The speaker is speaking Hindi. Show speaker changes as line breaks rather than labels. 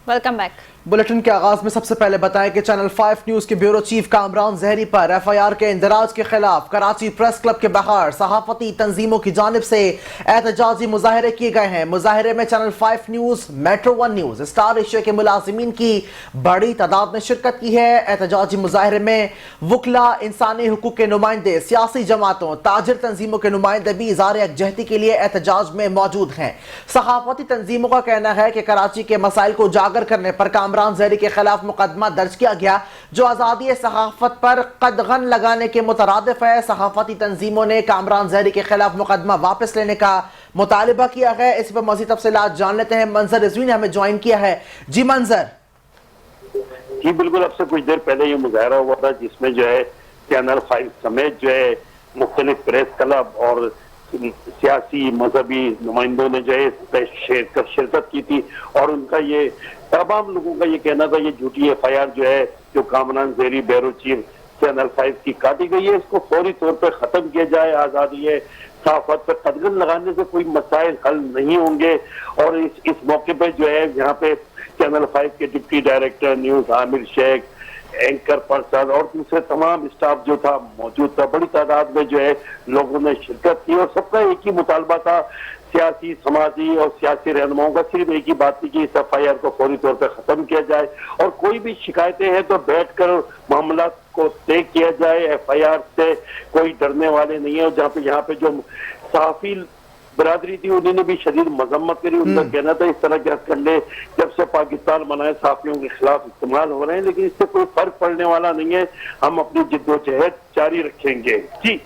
Welcome back.
बुलेटिन के आगाज में सबसे पहले बताएं कि चैनल 5 न्यूज के ब्यूरो चीफ कामरान जहरी पर एफआईआर के इंदराज के खिलाफ कराची प्रेस क्लब के बाहर सहाफती तंजीमों की जानिब से एहतजाजी मुजाहरे किए गए हैं। मुजाहरे में channel 5 news, metro 1 news, star Asia के मुलाजिमीन की बड़ी तादाद ने शिरकत की है। एहतजाजी मुजाहरे में वकला, इंसानी हुकूक के नुमाइंदे, सियासी जमातों, ताजिर तंजीमों के नुमाइंदे भी इज़हार यकजहती के लिए एहतजाज में मौजूद हैं। सहाफती तंजीमों का कहना है कि कराची के मसाइल को उजागर करने पर कामरान जहरी के खिलाफ मुकदमा दर्ज किया गया जो आजादी सहाफत पर कदगन लगाने के मुतरादिफ है। सहाफती तंजीमों ने कामरान जहरी के खिलाफ मुकदमा वापस लेने का मुतालिबा किया है। इस पर मज़ीद तफसीलात जान लेते हैं। मंजर रिजवी ने हमें ज्वाइन किया है। जी मंजर।
जी बिल्कुल, अब से कुछ देर पहले ये मुजाहरा हुआ था जिसमें जो है चैनल 5 समेत जो है मुख्तलिफ प्रेस क्लब और सियासी मजहबी नुमाइंदों ने जो है शिरकत की थी और उनका ये तमाम लोगों का ये कहना था ये झूठी एफआईआर जो है जो कामरान जहरी ब्यूरो चीफ चैनल 5 की काटी गई है, इसको फौरी तौर पर खत्म किया जाए। आजादी है सहाफत पर कदगन लगाने से कोई मसाइल हल नहीं होंगे। और इस मौके पर जो है यहाँ पे चैनल 5 के deputy director news Aamir Shaikh, anchor Prasad और दूसरे तमाम स्टाफ जो था मौजूद था। बड़ी तादाद में जो है लोगों ने शिरकत की और सबका एक ही मुतालबा था, सियासी, समाजी और सियासी रहनुमाओं का सिर्फ एक ही बात थी कि इस एफआईआर को फौरी तौर पर खत्म किया जाए और कोई भी शिकायतें हैं तो बैठकर मामला को तय किया जाए। एफआईआर से कोई डरने वाले नहीं है। और यहाँ पे जो सहाफी बरादरी थी उन्होंने भी शदीद मजम्मत करी। उनका कहना था इस तरह के हथकंडे जब से पाकिस्तान बनाए सहाफियों के खिलाफ इस्तेमाल हो रहे हैं, लेकिन इससे कोई फर्क पड़ने वाला नहीं है। हम अपनी जिद्दोजहद जारी रखेंगे। जी।